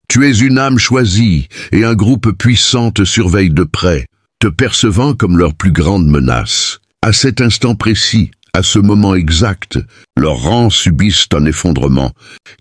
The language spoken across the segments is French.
Tu es une âme choisie et un groupe puissant te surveille de près, te percevant comme leur plus grande menace. À cet instant précis, à ce moment exact, leurs rangs subissent un effondrement,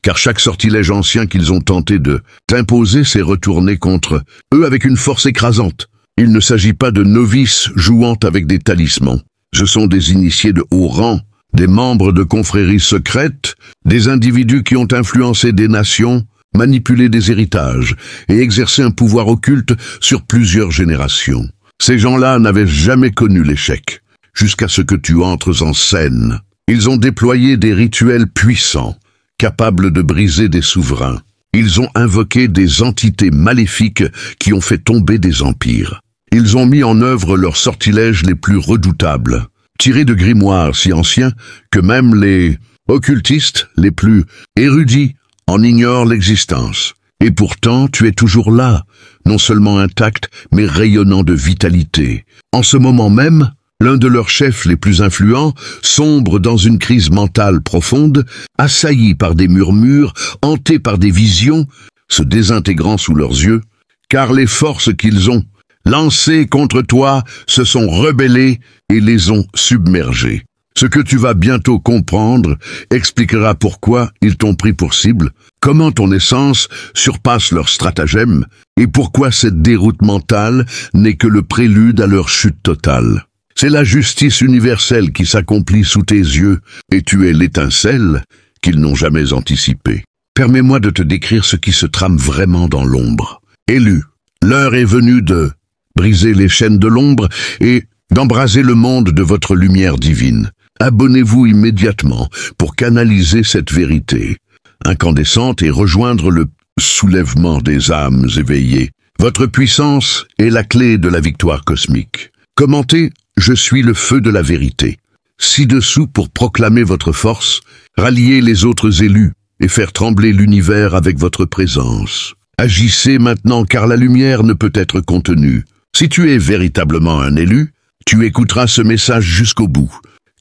car chaque sortilège ancien qu'ils ont tenté de t'imposer s'est retourné contre eux avec une force écrasante. Il ne s'agit pas de novices jouant avec des talismans. Ce sont des initiés de haut rang, des membres de confréries secrètes, des individus qui ont influencé des nations, manipulé des héritages et exercé un pouvoir occulte sur plusieurs générations. Ces gens-là n'avaient jamais connu l'échec, jusqu'à ce que tu entres en scène. Ils ont déployé des rituels puissants, capables de briser des souverains. Ils ont invoqué des entités maléfiques qui ont fait tomber des empires. Ils ont mis en œuvre leurs sortilèges les plus redoutables, tirés de grimoires si anciens que même les occultistes les plus érudits en ignorent l'existence. Et pourtant, tu es toujours là, non seulement intact, mais rayonnant de vitalité. En ce moment même, l'un de leurs chefs les plus influents sombre dans une crise mentale profonde, assailli par des murmures, hanté par des visions, se désintégrant sous leurs yeux, car les forces qu'ils ont lancées contre toi se sont rebellées et les ont submergés. Ce que tu vas bientôt comprendre expliquera pourquoi ils t'ont pris pour cible, comment ton essence surpasse leur stratagème et pourquoi cette déroute mentale n'est que le prélude à leur chute totale. C'est la justice universelle qui s'accomplit sous tes yeux et tu es l'étincelle qu'ils n'ont jamais anticipée. Permets-moi de te décrire ce qui se trame vraiment dans l'ombre. Élus, l'heure est venue de briser les chaînes de l'ombre et d'embraser le monde de votre lumière divine. Abonnez-vous immédiatement pour canaliser cette vérité incandescente et rejoindre le soulèvement des âmes éveillées. Votre puissance est la clé de la victoire cosmique. Commentez « Je suis le feu de la vérité ». Ci-dessous pour proclamer votre force, rallier les autres élus et faire trembler l'univers avec votre présence. Agissez maintenant car la lumière ne peut être contenue. Si tu es véritablement un élu, tu écouteras ce message jusqu'au bout,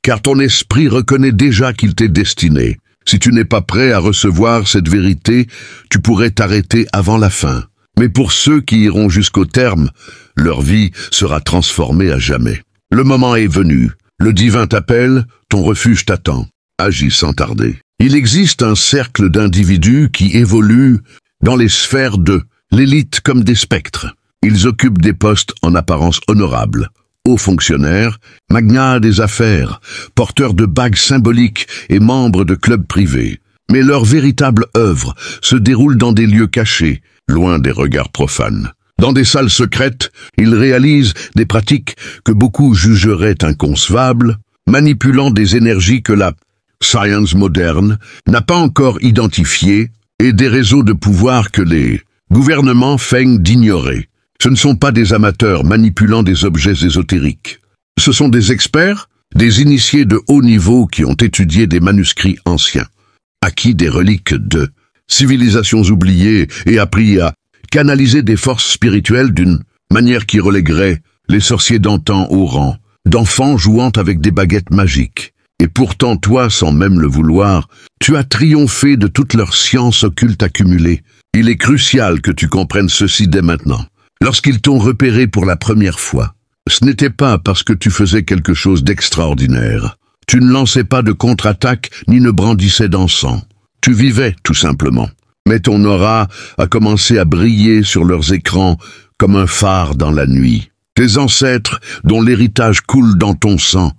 car ton esprit reconnaît déjà qu'il t'est destiné. Si tu n'es pas prêt à recevoir cette vérité, tu pourrais t'arrêter avant la fin. Mais pour ceux qui iront jusqu'au terme, leur vie sera transformée à jamais. Le moment est venu. Le divin t'appelle, ton refuge t'attend. Agis sans tarder. Il existe un cercle d'individus qui évoluent dans les sphères de l'élite comme des spectres. Ils occupent des postes en apparence honorables. Hauts fonctionnaires, magnats des affaires, porteurs de bagues symboliques et membres de clubs privés. Mais leur véritable œuvre se déroule dans des lieux cachés, loin des regards profanes. Dans des salles secrètes, ils réalisent des pratiques que beaucoup jugeraient inconcevables, manipulant des énergies que la science moderne n'a pas encore identifiées et des réseaux de pouvoir que les gouvernements feignent d'ignorer. Ce ne sont pas des amateurs manipulant des objets ésotériques. Ce sont des experts, des initiés de haut niveau qui ont étudié des manuscrits anciens, acquis des reliques de civilisations oubliées et appris à canaliser des forces spirituelles d'une manière qui relèguerait les sorciers d'antan au rang d'enfants jouant avec des baguettes magiques. Et pourtant, toi, sans même le vouloir, tu as triomphé de toute leur science occulte accumulée. Il est crucial que tu comprennes ceci dès maintenant. Lorsqu'ils t'ont repéré pour la première fois, ce n'était pas parce que tu faisais quelque chose d'extraordinaire. Tu ne lançais pas de contre-attaque ni ne brandissais d'encens. Tu vivais, tout simplement. Mais ton aura a commencé à briller sur leurs écrans comme un phare dans la nuit. Tes ancêtres, dont l'héritage coule dans ton sang,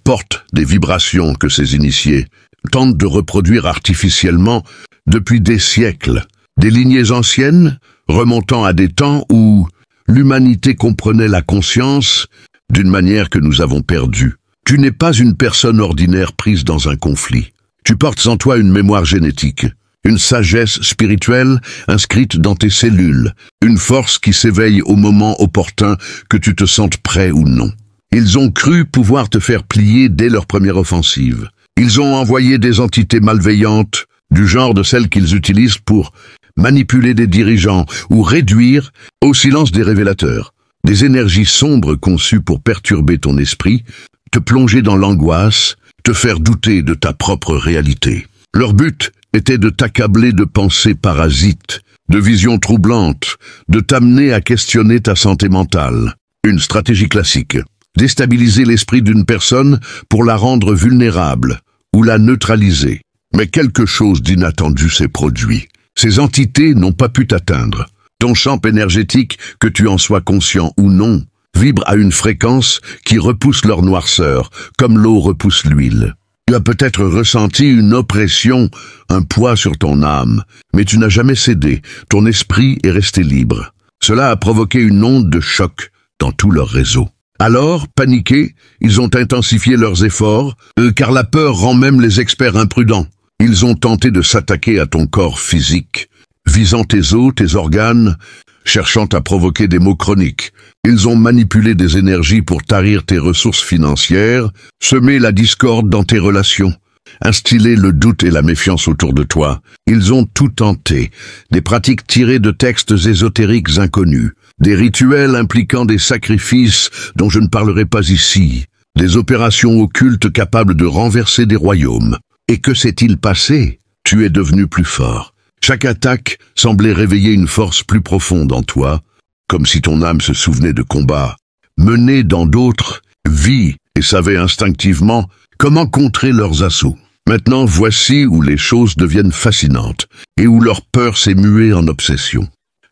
portent des vibrations que ces initiés tentent de reproduire artificiellement depuis des siècles. Des lignées anciennes, remontant à des temps où l'humanité comprenait la conscience d'une manière que nous avons perdue. Tu n'es pas une personne ordinaire prise dans un conflit. Tu portes en toi une mémoire génétique, une sagesse spirituelle inscrite dans tes cellules, une force qui s'éveille au moment opportun que tu te sentes prêt ou non. Ils ont cru pouvoir te faire plier dès leur première offensive. Ils ont envoyé des entités malveillantes, du genre de celles qu'ils utilisent pour manipuler des dirigeants ou réduire au silence des révélateurs. Des énergies sombres conçues pour perturber ton esprit, te plonger dans l'angoisse, te faire douter de ta propre réalité. Leur but était de t'accabler de pensées parasites, de visions troublantes, de t'amener à questionner ta santé mentale. Une stratégie classique. Déstabiliser l'esprit d'une personne pour la rendre vulnérable ou la neutraliser. Mais quelque chose d'inattendu s'est produit. Ces entités n'ont pas pu t'atteindre. Ton champ énergétique, que tu en sois conscient ou non, vibre à une fréquence qui repousse leur noirceur, comme l'eau repousse l'huile. Tu as peut-être ressenti une oppression, un poids sur ton âme, mais tu n'as jamais cédé, ton esprit est resté libre. Cela a provoqué une onde de choc dans tout leur réseau. Alors, paniqués, ils ont intensifié leurs efforts, car la peur rend même les experts imprudents. Ils ont tenté de s'attaquer à ton corps physique, visant tes os, tes organes, cherchant à provoquer des maux chroniques. Ils ont manipulé des énergies pour tarir tes ressources financières, semer la discorde dans tes relations, instiller le doute et la méfiance autour de toi. Ils ont tout tenté, des pratiques tirées de textes ésotériques inconnus, des rituels impliquant des sacrifices dont je ne parlerai pas ici, des opérations occultes capables de renverser des royaumes. Et que s'est-il passé? Tu es devenu plus fort. Chaque attaque semblait réveiller une force plus profonde en toi, comme si ton âme se souvenait de combats menés dans d'autres vies et savait instinctivement comment contrer leurs assauts. Maintenant, voici où les choses deviennent fascinantes et où leur peur s'est muée en obsession.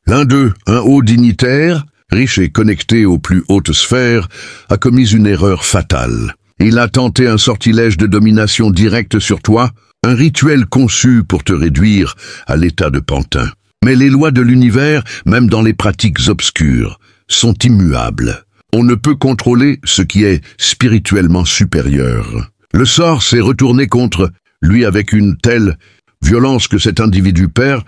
L'un d'eux, un haut dignitaire, riche et connecté aux plus hautes sphères, a commis une erreur fatale. Il a tenté un sortilège de domination directe sur toi, un rituel conçu pour te réduire à l'état de pantin. Mais les lois de l'univers, même dans les pratiques obscures, sont immuables. On ne peut contrôler ce qui est spirituellement supérieur. Le sort s'est retourné contre lui avec une telle violence que cet individu perd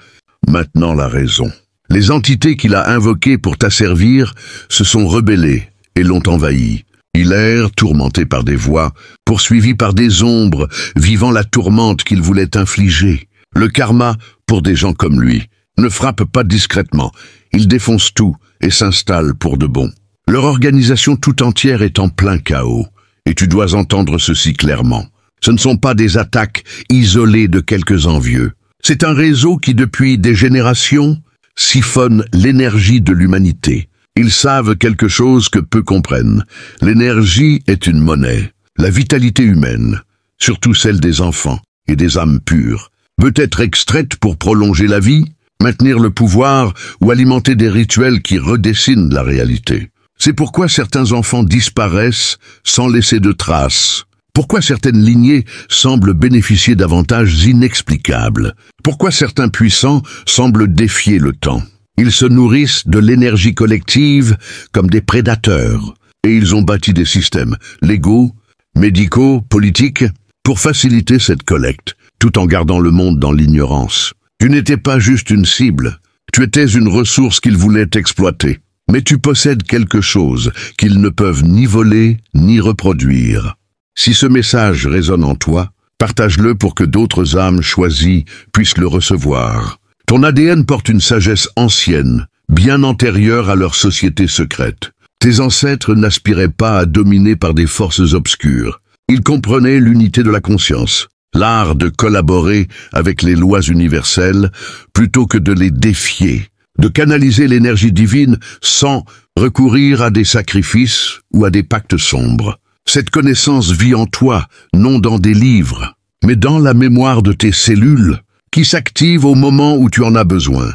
maintenant la raison. Les entités qu'il a invoquées pour t'asservir se sont rebellées et l'ont envahi. Il erre, tourmenté par des voix, poursuivi par des ombres, vivant la tourmente qu'il voulait infliger. Le karma, pour des gens comme lui, ne frappe pas discrètement. Il défonce tout et s'installe pour de bon. Leur organisation tout entière est en plein chaos, et tu dois entendre ceci clairement. Ce ne sont pas des attaques isolées de quelques envieux. C'est un réseau qui, depuis des générations, siphonne l'énergie de l'humanité. Ils savent quelque chose que peu comprennent. L'énergie est une monnaie. La vitalité humaine, surtout celle des enfants et des âmes pures, peut être extraite pour prolonger la vie, maintenir le pouvoir ou alimenter des rituels qui redessinent la réalité. C'est pourquoi certains enfants disparaissent sans laisser de traces. Pourquoi certaines lignées semblent bénéficier d'avantages inexplicables. Pourquoi certains puissants semblent défier le temps. Ils se nourrissent de l'énergie collective comme des prédateurs, et ils ont bâti des systèmes légaux, médicaux, politiques, pour faciliter cette collecte, tout en gardant le monde dans l'ignorance. Tu n'étais pas juste une cible, tu étais une ressource qu'ils voulaient exploiter. Mais tu possèdes quelque chose qu'ils ne peuvent ni voler ni reproduire. Si ce message résonne en toi, partage-le pour que d'autres âmes choisies puissent le recevoir. Ton ADN porte une sagesse ancienne, bien antérieure à leur société secrète. Tes ancêtres n'aspiraient pas à dominer par des forces obscures. Ils comprenaient l'unité de la conscience, l'art de collaborer avec les lois universelles plutôt que de les défier, de canaliser l'énergie divine sans recourir à des sacrifices ou à des pactes sombres. Cette connaissance vit en toi, non dans des livres, mais dans la mémoire de tes cellules, qui s'activent au moment où tu en as besoin.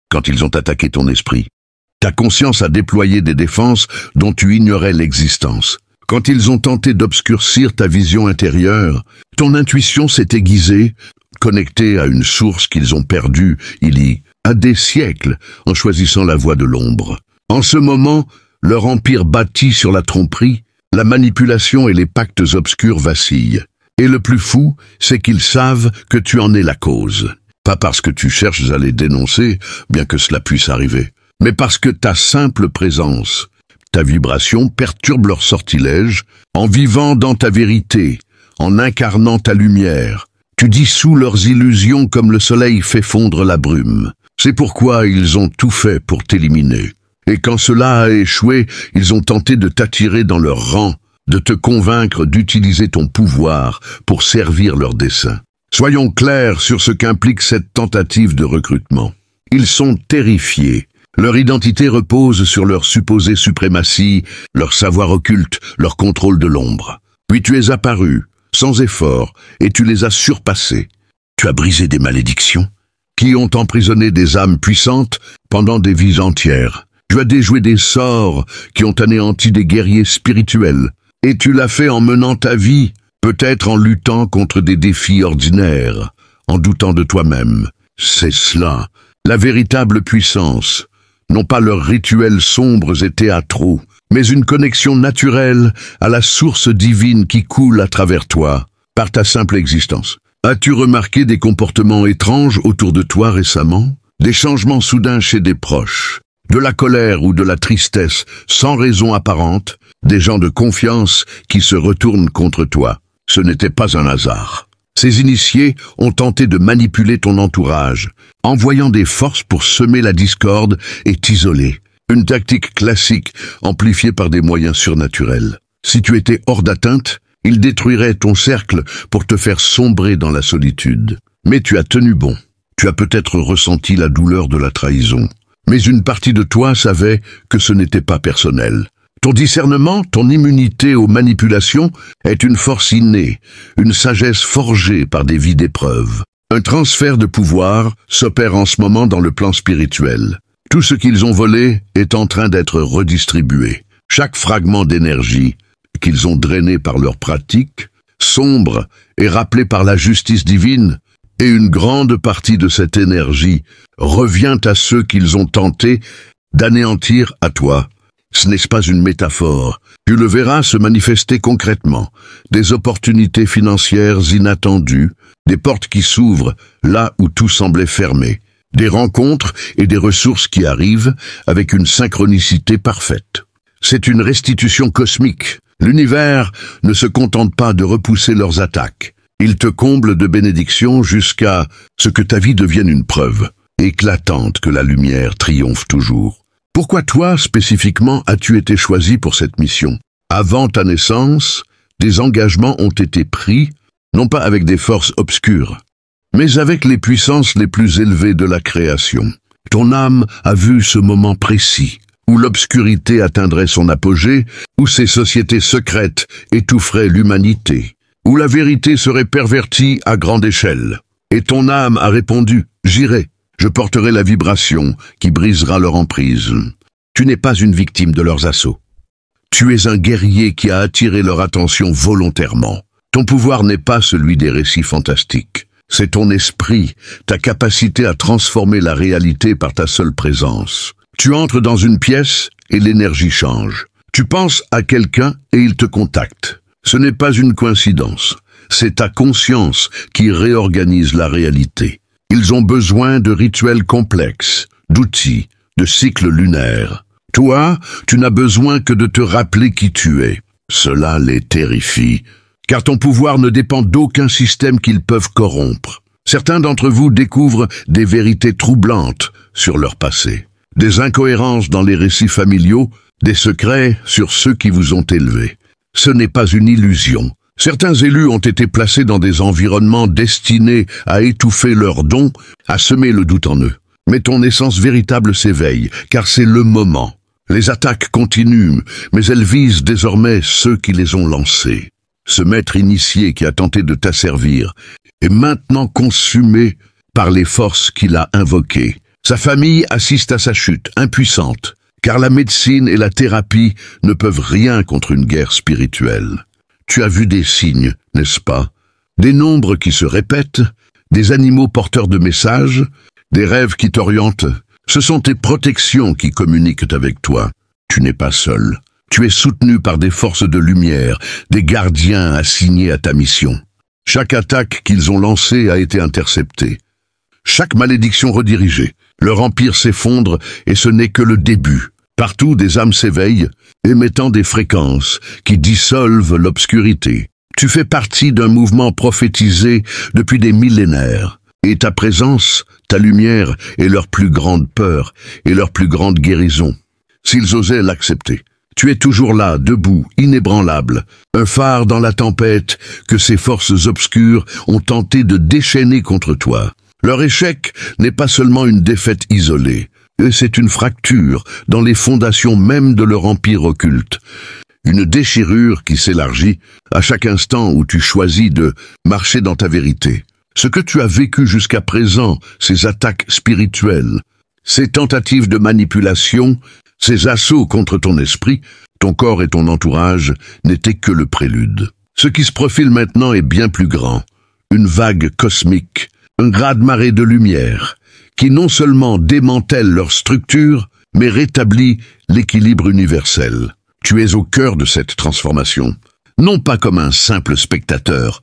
Quand ils ont attaqué ton esprit, ta conscience a déployé des défenses dont tu ignorais l'existence. Quand ils ont tenté d'obscurcir ta vision intérieure, ton intuition s'est aiguisée, connectée à une source qu'ils ont perdue il y a des siècles en choisissant la voie de l'ombre. En ce moment, leur empire bâti sur la tromperie, la manipulation et les pactes obscurs vacillent. Et le plus fou, c'est qu'ils savent que tu en es la cause. Pas parce que tu cherches à les dénoncer, bien que cela puisse arriver, mais parce que ta simple présence, ta vibration perturbe leur sortilège en vivant dans ta vérité, en incarnant ta lumière. Tu dissous leurs illusions comme le soleil fait fondre la brume. C'est pourquoi ils ont tout fait pour t'éliminer. Et quand cela a échoué, ils ont tenté de t'attirer dans leur rang, de te convaincre d'utiliser ton pouvoir pour servir leurs desseins. Soyons clairs sur ce qu'implique cette tentative de recrutement. Ils sont terrifiés. Leur identité repose sur leur supposée suprématie, leur savoir occulte, leur contrôle de l'ombre. Puis tu es apparu, sans effort, et tu les as surpassés. Tu as brisé des malédictions qui ont emprisonné des âmes puissantes pendant des vies entières. Tu as déjoué des sorts qui ont anéanti des guerriers spirituels. Et tu l'as fait en menant ta vie, peut-être en luttant contre des défis ordinaires, en doutant de toi-même. C'est cela, la véritable puissance. Non pas leurs rituels sombres et théâtraux, mais une connexion naturelle à la source divine qui coule à travers toi, par ta simple existence. As-tu remarqué des comportements étranges autour de toi récemment? Des changements soudains chez des proches, de la colère ou de la tristesse sans raison apparente, des gens de confiance qui se retournent contre toi. Ce n'était pas un hasard. Ces initiés ont tenté de manipuler ton entourage, envoyant des forces pour semer la discorde et t'isoler. Une tactique classique, amplifiée par des moyens surnaturels. Si tu étais hors d'atteinte, ils détruiraient ton cercle pour te faire sombrer dans la solitude. Mais tu as tenu bon. Tu as peut-être ressenti la douleur de la trahison. Mais une partie de toi savait que ce n'était pas personnel. Ton discernement, ton immunité aux manipulations est une force innée, une sagesse forgée par des vies d'épreuves. Un transfert de pouvoir s'opère en ce moment dans le plan spirituel. Tout ce qu'ils ont volé est en train d'être redistribué. Chaque fragment d'énergie qu'ils ont drainé par leurs pratiques, sombre et rappelé par la justice divine, et une grande partie de cette énergie revient à ceux qu'ils ont tenté d'anéantir à toi. Ce n'est pas une métaphore. Tu le verras se manifester concrètement. Des opportunités financières inattendues, des portes qui s'ouvrent là où tout semblait fermé, des rencontres et des ressources qui arrivent avec une synchronicité parfaite. C'est une restitution cosmique. L'univers ne se contente pas de repousser leurs attaques. Il te comble de bénédictions jusqu'à ce que ta vie devienne une preuve éclatante que la lumière triomphe toujours. Pourquoi toi, spécifiquement, as-tu été choisi pour cette mission? Avant ta naissance, des engagements ont été pris, non pas avec des forces obscures, mais avec les puissances les plus élevées de la création. Ton âme a vu ce moment précis, où l'obscurité atteindrait son apogée, où ces sociétés secrètes étoufferaient l'humanité, où la vérité serait pervertie à grande échelle. Et ton âme a répondu, « J'irai. Je porterai la vibration qui brisera leur emprise. » Tu n'es pas une victime de leurs assauts. Tu es un guerrier qui a attiré leur attention volontairement. Ton pouvoir n'est pas celui des récits fantastiques. C'est ton esprit, ta capacité à transformer la réalité par ta seule présence. Tu entres dans une pièce et l'énergie change. Tu penses à quelqu'un et il te contacte. Ce n'est pas une coïncidence. C'est ta conscience qui réorganise la réalité. Ils ont besoin de rituels complexes, d'outils, de cycles lunaires. Toi, tu n'as besoin que de te rappeler qui tu es. Cela les terrifie, car ton pouvoir ne dépend d'aucun système qu'ils peuvent corrompre. Certains d'entre vous découvrent des vérités troublantes sur leur passé, des incohérences dans les récits familiaux, des secrets sur ceux qui vous ont élevés. Ce n'est pas une illusion. Certains élus ont été placés dans des environnements destinés à étouffer leurs dons, à semer le doute en eux. Mais ton essence véritable s'éveille, car c'est le moment. Les attaques continuent, mais elles visent désormais ceux qui les ont lancées. Ce maître initié qui a tenté de t'asservir est maintenant consumé par les forces qu'il a invoquées. Sa famille assiste à sa chute, impuissante, car la médecine et la thérapie ne peuvent rien contre une guerre spirituelle. Tu as vu des signes, n'est-ce pas? Des nombres qui se répètent, des animaux porteurs de messages, des rêves qui t'orientent. Ce sont tes protections qui communiquent avec toi. Tu n'es pas seul. Tu es soutenu par des forces de lumière, des gardiens assignés à ta mission. Chaque attaque qu'ils ont lancée a été interceptée. Chaque malédiction redirigée. Leur empire s'effondre et ce n'est que le début. Partout, des âmes s'éveillent, émettant des fréquences qui dissolvent l'obscurité. Tu fais partie d'un mouvement prophétisé depuis des millénaires. Et ta présence, ta lumière, est leur plus grande peur et leur plus grande guérison. S'ils osaient l'accepter. Tu es toujours là, debout, inébranlable, un phare dans la tempête que ces forces obscures ont tenté de déchaîner contre toi. Leur échec n'est pas seulement une défaite isolée, c'est une fracture dans les fondations même de leur empire occulte. Une déchirure qui s'élargit à chaque instant où tu choisis de marcher dans ta vérité. Ce que tu as vécu jusqu'à présent, ces attaques spirituelles, ces tentatives de manipulation, ces assauts contre ton esprit, ton corps et ton entourage n'étaient que le prélude. Ce qui se profile maintenant est bien plus grand. Une vague cosmique, un raz-de-marée de lumière, qui non seulement démantèle leur structure, mais rétablit l'équilibre universel. Tu es au cœur de cette transformation, non pas comme un simple spectateur,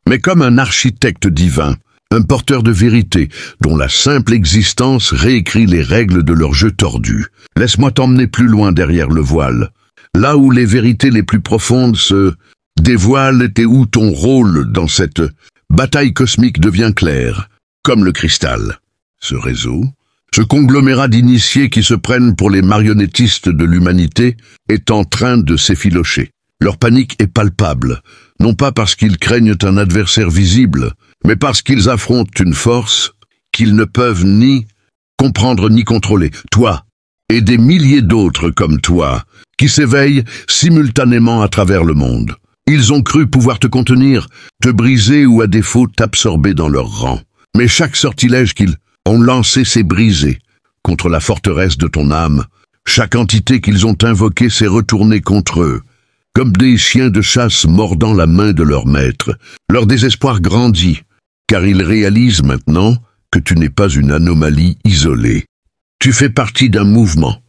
mais comme un architecte divin, un porteur de vérité, dont la simple existence réécrit les règles de leur jeu tordu. Laisse-moi t'emmener plus loin derrière le voile, là où les vérités les plus profondes se dévoilent et où ton rôle dans cette bataille cosmique devient clair, comme le cristal. Ce réseau, ce conglomérat d'initiés qui se prennent pour les marionnettistes de l'humanité, est en train de s'effilocher. Leur panique est palpable, non pas parce qu'ils craignent un adversaire visible, mais parce qu'ils affrontent une force qu'ils ne peuvent ni comprendre ni contrôler. Toi, et des milliers d'autres comme toi, qui s'éveillent simultanément à travers le monde. Ils ont cru pouvoir te contenir, te briser ou à défaut t'absorber dans leur rang. Mais chaque sortilège qu'ils ont lancé s'est brisé contre la forteresse de ton âme. Chaque entité qu'ils ont invoquée s'est retournée contre eux, comme des chiens de chasse mordant la main de leur maître. Leur désespoir grandit, car ils réalisent maintenant que tu n'es pas une anomalie isolée. Tu fais partie d'un mouvement,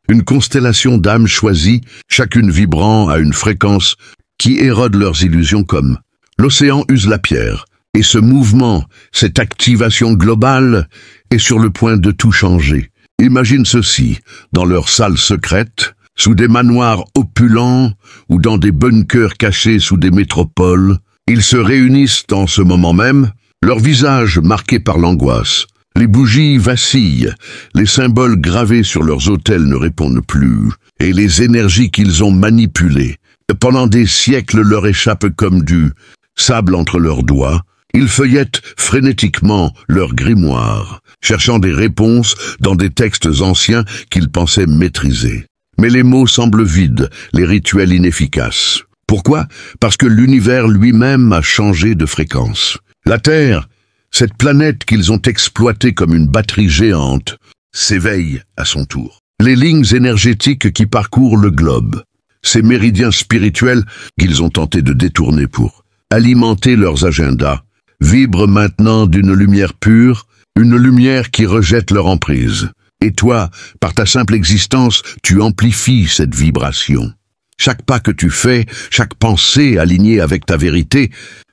une constellation d'âmes choisies, chacune vibrant à une fréquence qui érode leurs illusions comme l'océan use la pierre. Et ce mouvement, cette activation globale, est sur le point de tout changer. Imagine ceci, dans leur salle secrète, sous des manoirs opulents ou dans des bunkers cachés sous des métropoles, ils se réunissent en ce moment même, leurs visages marqués par l'angoisse. Les bougies vacillent, les symboles gravés sur leurs autels ne répondent plus, et les énergies qu'ils ont manipulées pendant des siècles leur échappent comme du sable entre leurs doigts. Ils feuillettent frénétiquement leurs grimoires, cherchant des réponses dans des textes anciens qu'ils pensaient maîtriser. Mais les mots semblent vides, les rituels inefficaces. Pourquoi? Parce que l'univers lui-même a changé de fréquence. La Terre, cette planète qu'ils ont exploitée comme une batterie géante, s'éveille à son tour. Les lignes énergétiques qui parcourent le globe, ces méridiens spirituels qu'ils ont tenté de détourner pour alimenter leurs agendas, vibrent maintenant d'une lumière pure, une lumière qui rejette leur emprise. Et toi, par ta simple existence, tu amplifies cette vibration. Chaque pas que tu fais, chaque pensée alignée avec ta vérité,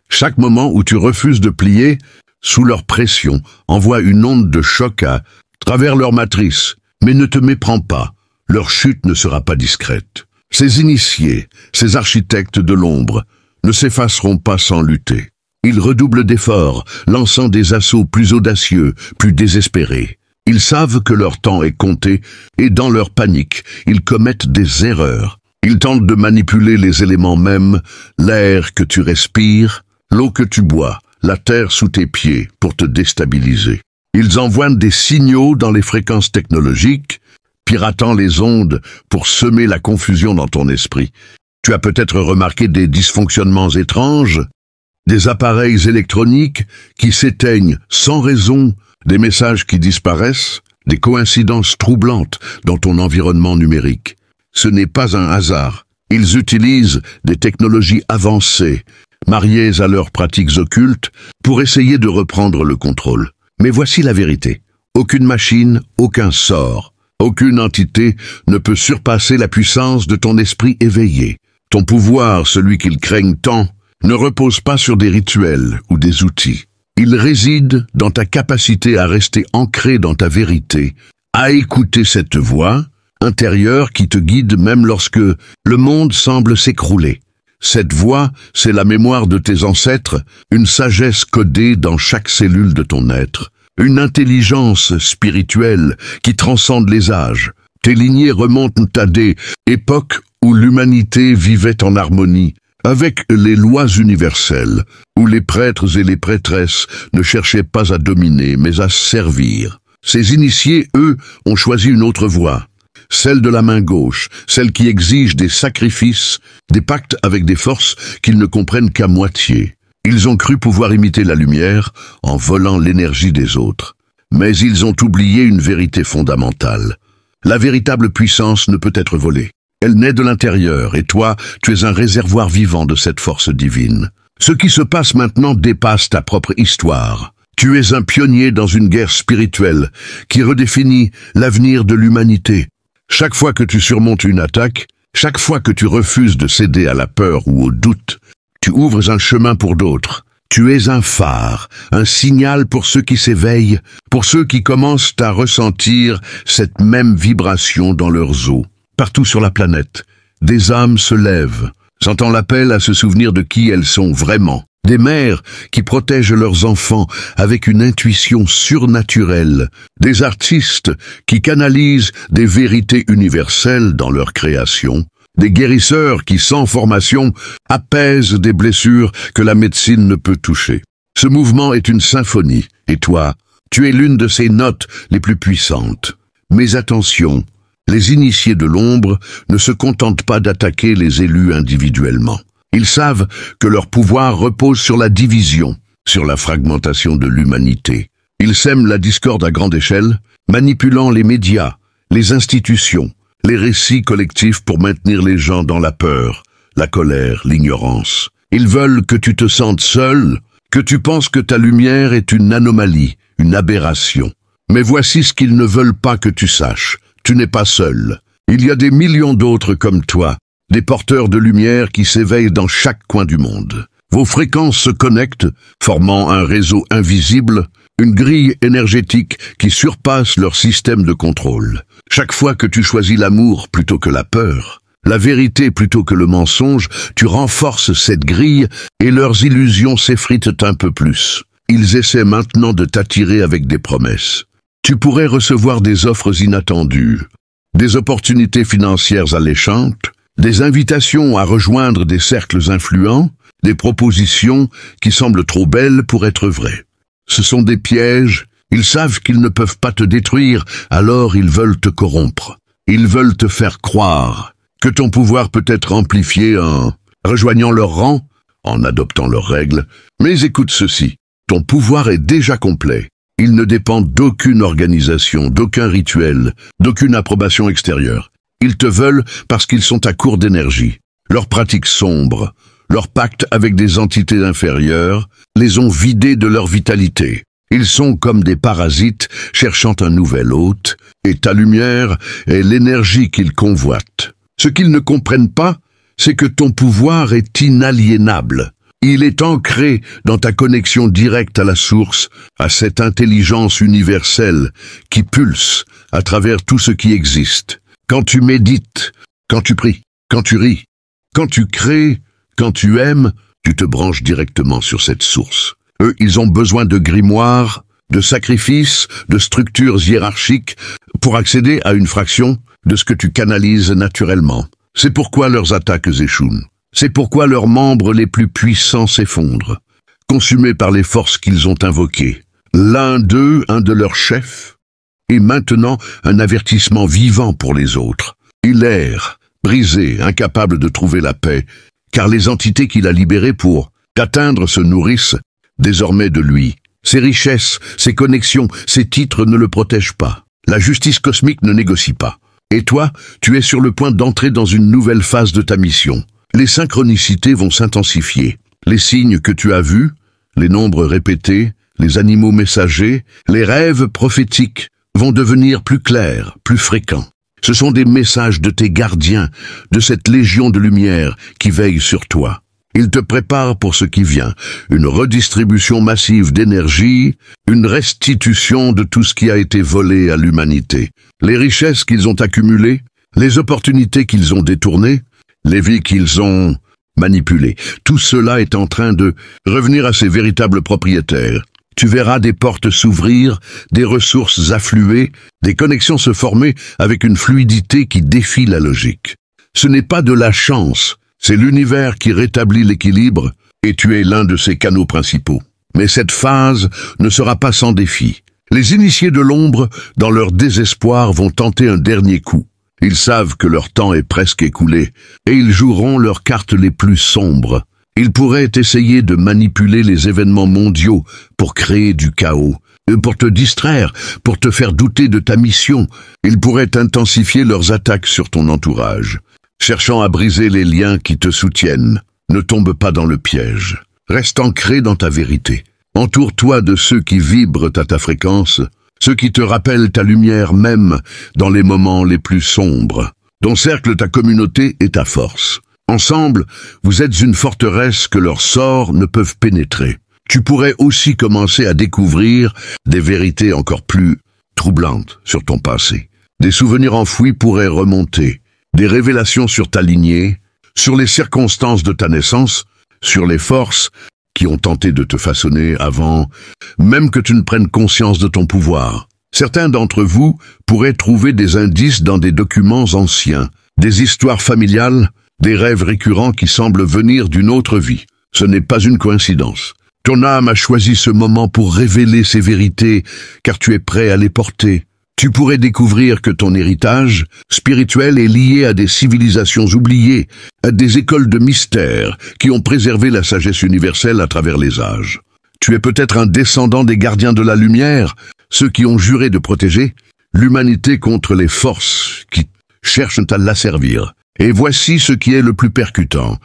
chaque moment où tu refuses de plier, sous leur pression, envoie une onde de choc à travers leur matrice. Mais ne te méprends pas, leur chute ne sera pas discrète. Ces initiés, ces architectes de l'ombre, ne s'effaceront pas sans lutter. Ils redoublent d'efforts, lançant des assauts plus audacieux, plus désespérés. Ils savent que leur temps est compté, et dans leur panique, ils commettent des erreurs. Ils tentent de manipuler les éléments mêmes, l'air que tu respires, l'eau que tu bois, la terre sous tes pieds, pour te déstabiliser. Ils envoient des signaux dans les fréquences technologiques, piratant les ondes pour semer la confusion dans ton esprit. Tu as peut-être remarqué des dysfonctionnements étranges, des appareils électroniques qui s'éteignent sans raison, des messages qui disparaissent, des coïncidences troublantes dans ton environnement numérique. Ce n'est pas un hasard. Ils utilisent des technologies avancées, mariées à leurs pratiques occultes, pour essayer de reprendre le contrôle. Mais voici la vérité. Aucune machine, aucun sort, aucune entité ne peut surpasser la puissance de ton esprit éveillé. Ton pouvoir, celui qu'ils craignent tant, ne repose pas sur des rituels ou des outils. Il réside dans ta capacité à rester ancré dans ta vérité, à écouter cette voix intérieure qui te guide même lorsque le monde semble s'écrouler. Cette voix, c'est la mémoire de tes ancêtres, une sagesse codée dans chaque cellule de ton être, une intelligence spirituelle qui transcende les âges. Tes lignées remontent à des époques où l'humanité vivait en harmonie, avec les lois universelles, où les prêtres et les prêtresses ne cherchaient pas à dominer, mais à servir. Ces initiés, eux, ont choisi une autre voie, celle de la main gauche, celle qui exige des sacrifices, des pactes avec des forces qu'ils ne comprennent qu'à moitié. Ils ont cru pouvoir imiter la lumière en volant l'énergie des autres. Mais ils ont oublié une vérité fondamentale. La véritable puissance ne peut être volée. Elle naît de l'intérieur, et toi, tu es un réservoir vivant de cette force divine. Ce qui se passe maintenant dépasse ta propre histoire. Tu es un pionnier dans une guerre spirituelle qui redéfinit l'avenir de l'humanité. Chaque fois que tu surmontes une attaque, chaque fois que tu refuses de céder à la peur ou au doute, tu ouvres un chemin pour d'autres. Tu es un phare, un signal pour ceux qui s'éveillent, pour ceux qui commencent à ressentir cette même vibration dans leurs os. Partout sur la planète, des âmes se lèvent, sentant l'appel à se souvenir de qui elles sont vraiment. Des mères qui protègent leurs enfants avec une intuition surnaturelle. Des artistes qui canalisent des vérités universelles dans leur création. Des guérisseurs qui, sans formation, apaisent des blessures que la médecine ne peut toucher. Ce mouvement est une symphonie, et toi, tu es l'une de ses notes les plus puissantes. Mais attention, les initiés de l'ombre ne se contentent pas d'attaquer les élus individuellement. Ils savent que leur pouvoir repose sur la division, sur la fragmentation de l'humanité. Ils sèment la discorde à grande échelle, manipulant les médias, les institutions, les récits collectifs pour maintenir les gens dans la peur, la colère, l'ignorance. Ils veulent que tu te sentes seul, que tu penses que ta lumière est une anomalie, une aberration. Mais voici ce qu'ils ne veulent pas que tu saches. Tu n'es pas seul. Il y a des millions d'autres comme toi, des porteurs de lumière qui s'éveillent dans chaque coin du monde. Vos fréquences se connectent, formant un réseau invisible, une grille énergétique qui surpasse leur système de contrôle. Chaque fois que tu choisis l'amour plutôt que la peur, la vérité plutôt que le mensonge, tu renforces cette grille et leurs illusions s'effritent un peu plus. Ils essaient maintenant de t'attirer avec des promesses. Tu pourrais recevoir des offres inattendues, des opportunités financières alléchantes, des invitations à rejoindre des cercles influents, des propositions qui semblent trop belles pour être vraies. Ce sont des pièges, ils savent qu'ils ne peuvent pas te détruire, alors ils veulent te corrompre. Ils veulent te faire croire que ton pouvoir peut être amplifié en rejoignant leur rang, en adoptant leurs règles. Mais écoute ceci, ton pouvoir est déjà complet. Il ne dépend d'aucune organisation, d'aucun rituel, d'aucune approbation extérieure. Ils te veulent parce qu'ils sont à court d'énergie. Leurs pratiques sombres, leurs pactes avec des entités inférieures, les ont vidés de leur vitalité. Ils sont comme des parasites cherchant un nouvel hôte, et ta lumière est l'énergie qu'ils convoitent. Ce qu'ils ne comprennent pas, c'est que ton pouvoir est inaliénable. Il est ancré dans ta connexion directe à la source, à cette intelligence universelle qui pulse à travers tout ce qui existe. Quand tu médites, quand tu pries, quand tu ris, quand tu crées, quand tu aimes, tu te branches directement sur cette source. Eux, ils ont besoin de grimoires, de sacrifices, de structures hiérarchiques pour accéder à une fraction de ce que tu canalises naturellement. C'est pourquoi leurs attaques échouent. C'est pourquoi leurs membres les plus puissants s'effondrent, consumés par les forces qu'ils ont invoquées. L'un d'eux, un de leurs chefs, est maintenant un avertissement vivant pour les autres. Il erre, brisé, incapable de trouver la paix, car les entités qu'il a libérées pour t'atteindre se nourrissent désormais de lui. Ses richesses, ses connexions, ses titres ne le protègent pas. La justice cosmique ne négocie pas. Et toi, tu es sur le point d'entrer dans une nouvelle phase de ta mission. Les synchronicités vont s'intensifier. Les signes que tu as vus, les nombres répétés, les animaux messagers, les rêves prophétiques vont devenir plus clairs, plus fréquents. Ce sont des messages de tes gardiens, de cette légion de lumière qui veille sur toi. Ils te préparent pour ce qui vient, une redistribution massive d'énergie, une restitution de tout ce qui a été volé à l'humanité. Les richesses qu'ils ont accumulées, les opportunités qu'ils ont détournées, les vies qu'ils ont manipulées. Tout cela est en train de revenir à ses véritables propriétaires. Tu verras des portes s'ouvrir, des ressources affluer, des connexions se former avec une fluidité qui défie la logique. Ce n'est pas de la chance, C'est l'univers qui rétablit l'équilibre et tu es l'un de ses canaux principaux. Mais cette phase ne sera pas sans défi. Les initiés de l'ombre, dans leur désespoir, vont tenter un dernier coup. Ils savent que leur temps est presque écoulé et ils joueront leurs cartes les plus sombres. Ils pourraient essayer de manipuler les événements mondiaux pour créer du chaos, pour te distraire, pour te faire douter de ta mission. Ils pourraient intensifier leurs attaques sur ton entourage, cherchant à briser les liens qui te soutiennent. Ne tombe pas dans le piège. Reste ancré dans ta vérité. Entoure-toi de ceux qui vibrent à ta fréquence, ceux qui te rappellent ta lumière même dans les moments les plus sombres. Ton cercle, ta communauté et ta force. Ensemble, vous êtes une forteresse que leurs sorts ne peuvent pénétrer. Tu pourrais aussi commencer à découvrir des vérités encore plus troublantes sur ton passé. Des souvenirs enfouis pourraient remonter, des révélations sur ta lignée, sur les circonstances de ta naissance, sur les forces qui ont tenté de te façonner avant même que tu ne prennes conscience de ton pouvoir. Certains d'entre vous pourraient trouver des indices dans des documents anciens, des histoires familiales, des rêves récurrents qui semblent venir d'une autre vie. Ce n'est pas une coïncidence. Ton âme a choisi ce moment pour révéler ces vérités, car tu es prêt à les porter. Tu pourrais découvrir que ton héritage spirituel est lié à des civilisations oubliées, à des écoles de mystère qui ont préservé la sagesse universelle à travers les âges. Tu es peut-être un descendant des gardiens de la lumière, ceux qui ont juré de protéger l'humanité contre les forces qui cherchent à l'asservir. Et voici ce qui est le plus percutant.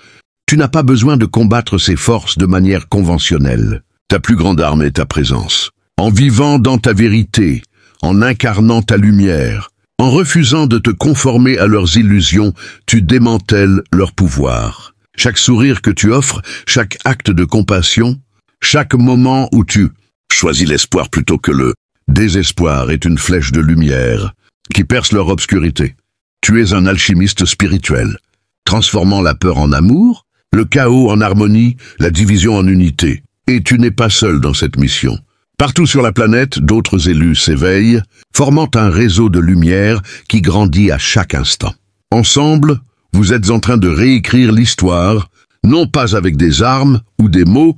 Tu n'as pas besoin de combattre ces forces de manière conventionnelle. Ta plus grande arme est ta présence. En vivant dans ta vérité, en incarnant ta lumière, en refusant de te conformer à leurs illusions, tu démantèles leur pouvoir. Chaque sourire que tu offres, chaque acte de compassion, chaque moment où tu choisis l'espoir plutôt que le désespoir est une flèche de lumière qui perce leur obscurité. Tu es un alchimiste spirituel, transformant la peur en amour, le chaos en harmonie, la division en unité. Et tu n'es pas seul dans cette mission. Partout sur la planète, d'autres élus s'éveillent, formant un réseau de lumière qui grandit à chaque instant. Ensemble, vous êtes en train de réécrire l'histoire, non pas avec des armes ou des mots,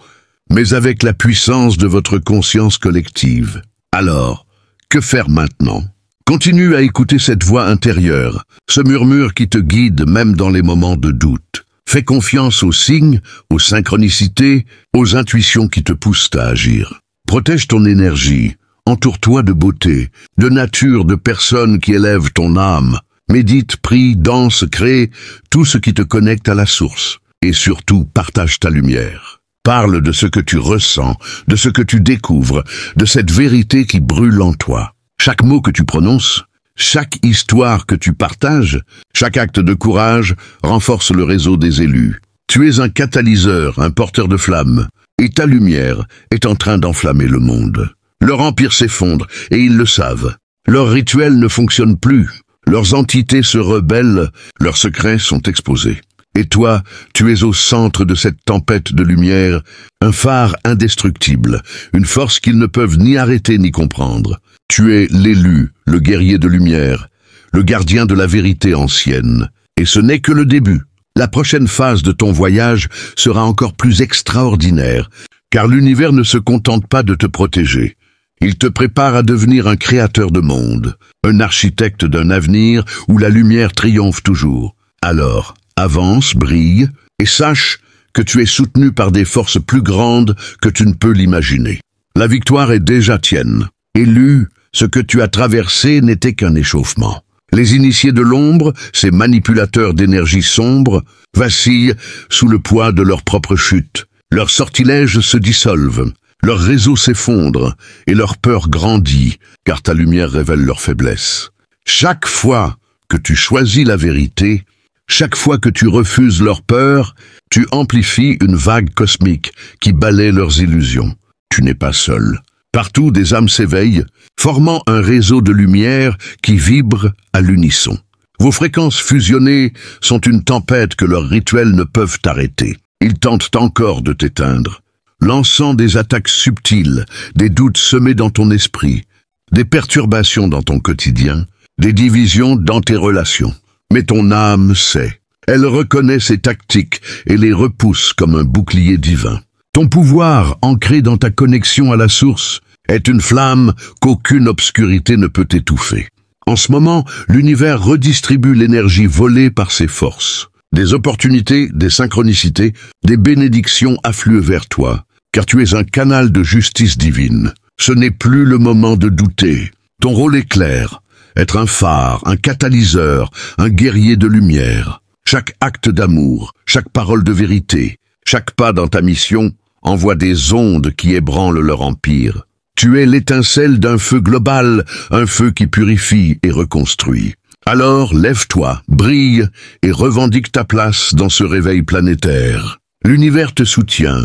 mais avec la puissance de votre conscience collective. Alors, que faire maintenant ? Continue à écouter cette voix intérieure, ce murmure qui te guide même dans les moments de doute. Fais confiance aux signes, aux synchronicités, aux intuitions qui te poussent à agir. Protège ton énergie, entoure-toi de beauté, de nature, de personnes qui élèvent ton âme. Médite, prie, danse, crée, tout ce qui te connecte à la source. Et surtout, partage ta lumière. Parle de ce que tu ressens, de ce que tu découvres, de cette vérité qui brûle en toi. Chaque mot que tu prononces, chaque histoire que tu partages, chaque acte de courage renforce le réseau des élus. Tu es un catalyseur, un porteur de flammes. Et ta lumière est en train d'enflammer le monde. Leur empire s'effondre, et ils le savent. Leurs rituels ne fonctionnent plus. Leurs entités se rebellent, leurs secrets sont exposés. Et toi, tu es au centre de cette tempête de lumière, un phare indestructible, une force qu'ils ne peuvent ni arrêter ni comprendre. Tu es l'élu, le guerrier de lumière, le gardien de la vérité ancienne. Et ce n'est que le début. La prochaine phase de ton voyage sera encore plus extraordinaire, car l'univers ne se contente pas de te protéger. Il te prépare à devenir un créateur de monde, un architecte d'un avenir où la lumière triomphe toujours. Alors, avance, brille, et sache que tu es soutenu par des forces plus grandes que tu ne peux l'imaginer. La victoire est déjà tienne. Élu, ce que tu as traversé n'était qu'un échauffement. Les initiés de l'ombre, ces manipulateurs d'énergie sombre, vacillent sous le poids de leur propre chute. Leurs sortilèges se dissolvent, leur réseau s'effondre et leur peur grandit, car ta lumière révèle leur faiblesse. Chaque fois que tu choisis la vérité, chaque fois que tu refuses leur peur, tu amplifies une vague cosmique qui balaie leurs illusions. Tu n'es pas seul. Partout, des âmes s'éveillent, formant un réseau de lumière qui vibre à l'unisson. Vos fréquences fusionnées sont une tempête que leurs rituels ne peuvent arrêter. Ils tentent encore de t'éteindre, lançant des attaques subtiles, des doutes semés dans ton esprit, des perturbations dans ton quotidien, des divisions dans tes relations. Mais ton âme sait. Elle reconnaît ses tactiques et les repousse comme un bouclier divin. Ton pouvoir, ancré dans ta connexion à la source, est une flamme qu'aucune obscurité ne peut étouffer. En ce moment, l'univers redistribue l'énergie volée par ses forces. Des opportunités, des synchronicités, des bénédictions affluent vers toi, car tu es un canal de justice divine. Ce n'est plus le moment de douter. Ton rôle est clair, être un phare, un catalyseur, un guerrier de lumière. Chaque acte d'amour, chaque parole de vérité, chaque pas dans ta mission envoie des ondes qui ébranlent leur empire. Tu es l'étincelle d'un feu global, un feu qui purifie et reconstruit. Alors lève-toi, brille et revendique ta place dans ce réveil planétaire. L'univers te soutient,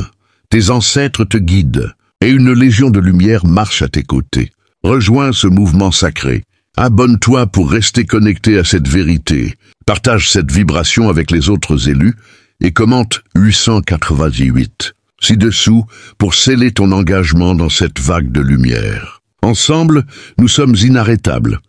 tes ancêtres te guident, et une légion de lumière marche à tes côtés. Rejoins ce mouvement sacré. Abonne-toi pour rester connecté à cette vérité. Partage cette vibration avec les autres élus et commente 898 ci-dessous pour sceller ton engagement dans cette vague de lumière. Ensemble, nous sommes inarrêtables.